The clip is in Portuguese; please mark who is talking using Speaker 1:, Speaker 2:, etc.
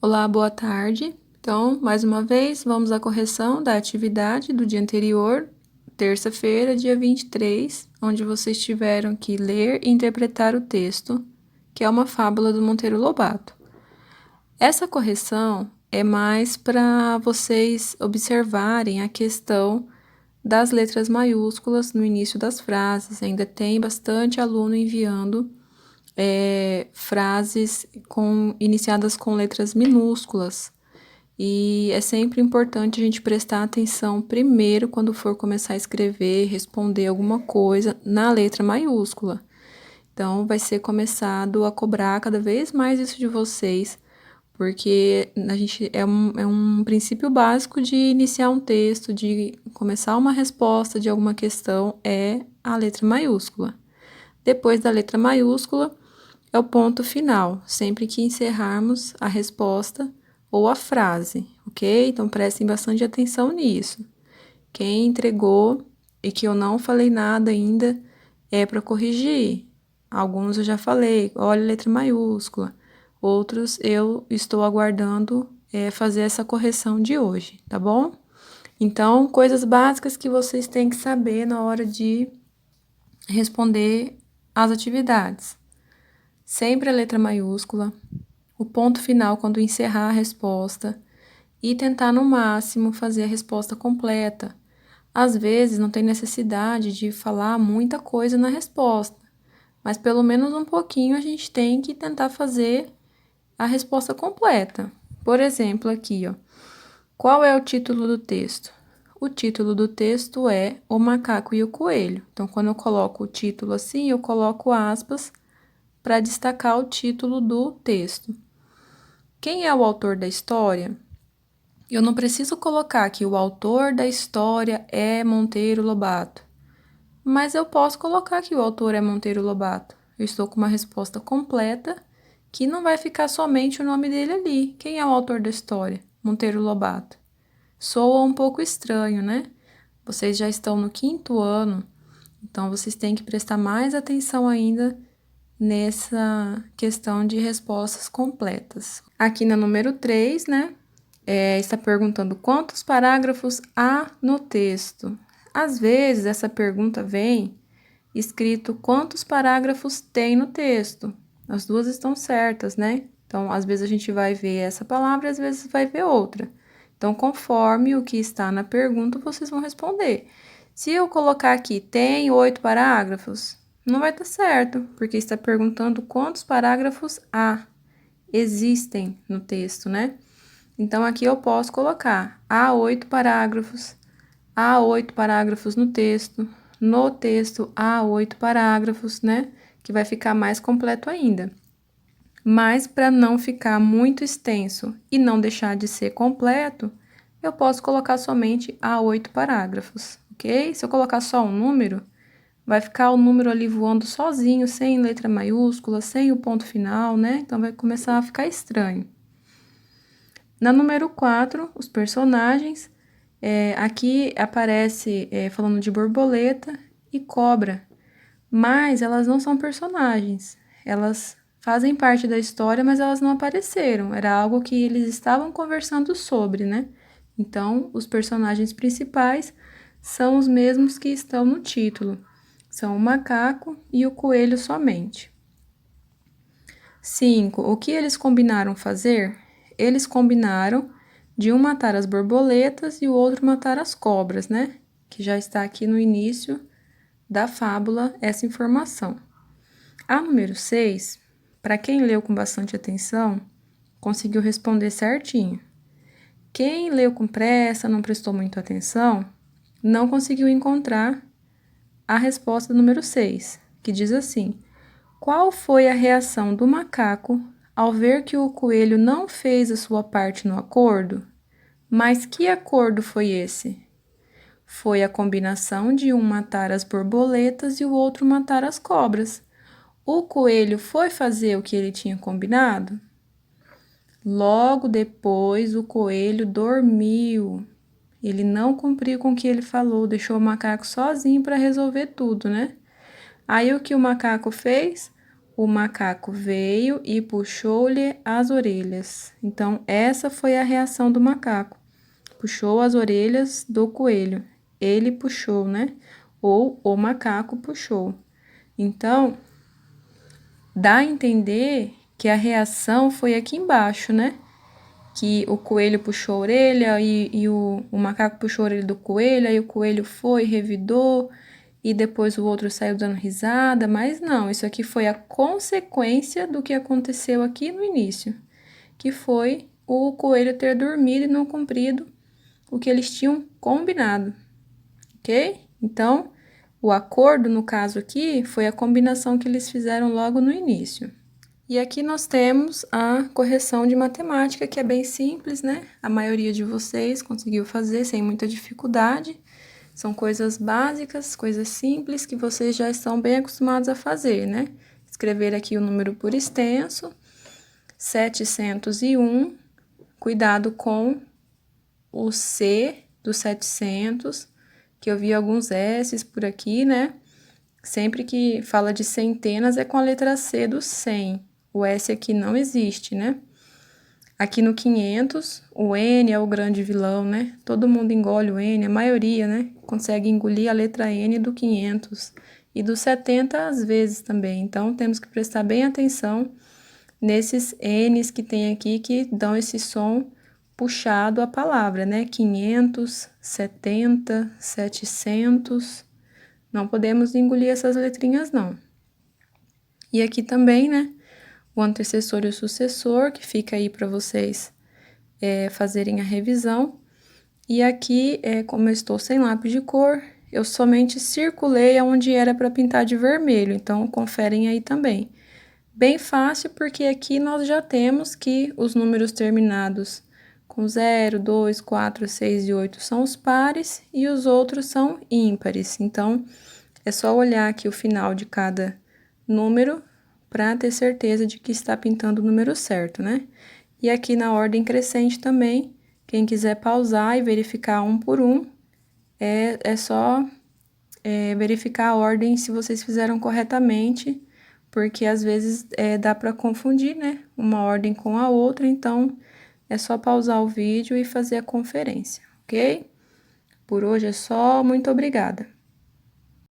Speaker 1: Olá, boa tarde. Então, mais uma vez, vamos à correção da atividade do dia anterior, terça-feira, dia 23, onde vocês tiveram que ler e interpretar o texto, que é uma fábula do Monteiro Lobato. Essa correção é mais para vocês observarem a questão das letras maiúsculas no início das frases. Ainda tem bastante aluno enviando frases iniciadas com letras minúsculas. E é sempre importante a gente prestar atenção primeiro quando for começar a escrever, responder alguma coisa na letra maiúscula. Então, vai ser começado a cobrar cada vez mais isso de vocês, porque a gente é um princípio básico de iniciar um texto, de começar uma resposta de alguma questão, é a letra maiúscula. Depois da letra maiúscula, é o ponto final, sempre que encerrarmos a resposta ou a frase, ok? Então prestem bastante atenção nisso. Quem entregou e que eu não falei nada ainda é para corrigir. Alguns eu já falei, olha a letra maiúscula. Outros eu estou aguardando fazer essa correção de hoje, tá bom? Então, coisas básicas que vocês têm que saber na hora de responder às atividades. Sempre a letra maiúscula, o ponto final quando encerrar a resposta e tentar no máximo fazer a resposta completa. Às vezes não tem necessidade de falar muita coisa na resposta, mas pelo menos um pouquinho a gente tem que tentar fazer a resposta completa. Por exemplo, aqui, ó. Qual é o título do texto? O título do texto é O Macaco e o Coelho. Então, quando eu coloco o título assim, eu coloco aspas para destacar o título do texto. Quem é o autor da história? Eu não preciso colocar que o autor da história é Monteiro Lobato, mas eu posso colocar que o autor é Monteiro Lobato. Eu estou com uma resposta completa que não vai ficar somente o nome dele ali. Quem é o autor da história? Monteiro Lobato. Soa um pouco estranho, né? Vocês já estão no 5º ano, então vocês têm que prestar mais atenção ainda nessa questão de respostas completas. Aqui na número 3, né, está perguntando quantos parágrafos há no texto. Às vezes, essa pergunta vem escrito quantos parágrafos tem no texto. As duas estão certas, né? Então, às vezes a gente vai ver essa palavra, às vezes vai ver outra. Então, conforme o que está na pergunta, vocês vão responder. Se eu colocar aqui, tem 8 parágrafos, não vai estar certo, porque está perguntando quantos parágrafos existem no texto, né? Então, aqui eu posso colocar, há 8 parágrafos no texto há 8 parágrafos, né? Que vai ficar mais completo ainda. Mas, para não ficar muito extenso e não deixar de ser completo, eu posso colocar somente há 8 parágrafos, ok? Se eu colocar só um número, vai ficar o número ali voando sozinho, sem letra maiúscula, sem o ponto final, né? Então, vai começar a ficar estranho. Na número 4, os personagens. Aqui aparece falando de borboleta e cobra, mas elas não são personagens. Elas fazem parte da história, mas elas não apareceram. Era algo que eles estavam conversando sobre, né? Então, os personagens principais são os mesmos que estão no título. São o macaco e o coelho somente. 5. O que eles combinaram fazer? Eles combinaram de um matar as borboletas e o outro matar as cobras, né? Que já está aqui no início da fábula essa informação. A número 6, para quem leu com bastante atenção, conseguiu responder certinho. Quem leu com pressa, não prestou muita atenção, não conseguiu encontrar a resposta número 6, que diz assim: qual foi a reação do macaco ao ver que o coelho não fez a sua parte no acordo? Mas que acordo foi esse? Foi a combinação de um matar as borboletas e o outro matar as cobras. O coelho foi fazer o que ele tinha combinado? Logo depois, o coelho dormiu. Ele não cumpriu com o que ele falou, deixou o macaco sozinho para resolver tudo, né? Aí o que o macaco fez? O macaco veio e puxou-lhe as orelhas. Então, essa foi a reação do macaco. Puxou as orelhas do coelho. Ele puxou, né? Ou o macaco puxou. Então, dá a entender que a reação foi aqui embaixo, né? Que o coelho puxou a orelha e o macaco puxou a orelha do coelho, aí o coelho foi, revidou, e depois o outro saiu dando risada, mas não, isso aqui foi a consequência do que aconteceu aqui no início, que foi o coelho ter dormido e não cumprido o que eles tinham combinado, ok? Então, o acordo, no caso aqui, foi a combinação que eles fizeram logo no início. E aqui nós temos a correção de matemática, que é bem simples, né? A maioria de vocês conseguiu fazer sem muita dificuldade. São coisas básicas, coisas simples que vocês já estão bem acostumados a fazer, né? Escrever aqui o número por extenso, 701, cuidado com o C do 700, que eu vi alguns S's por aqui, né? Sempre que fala de centenas é com a letra C do 100. O S aqui não existe, né? Aqui no 500, o N é o grande vilão, né? Todo mundo engole o N, a maioria, né? Consegue engolir a letra N do 500 e do 70 às vezes também. Então, temos que prestar bem atenção nesses N's que tem aqui que dão esse som puxado à palavra, né? 500, 70, 700. Não podemos engolir essas letrinhas, não. E aqui também, né? O antecessor e o sucessor, que fica aí para vocês fazerem a revisão. E aqui, como eu estou sem lápis de cor, eu somente circulei aonde era para pintar de vermelho, então conferem aí também. Bem fácil, porque aqui nós já temos que os números terminados com 0, 2, 4, 6 e 8 são os pares e os outros são ímpares. Então, é só olhar aqui o final de cada número para ter certeza de que está pintando o número certo, né? E aqui na ordem crescente também, quem quiser pausar e verificar um por um, é só verificar a ordem se vocês fizeram corretamente, porque às vezes dá para confundir, né? Uma ordem com a outra, então é só pausar o vídeo e fazer a conferência, ok? Por hoje é só, muito obrigada!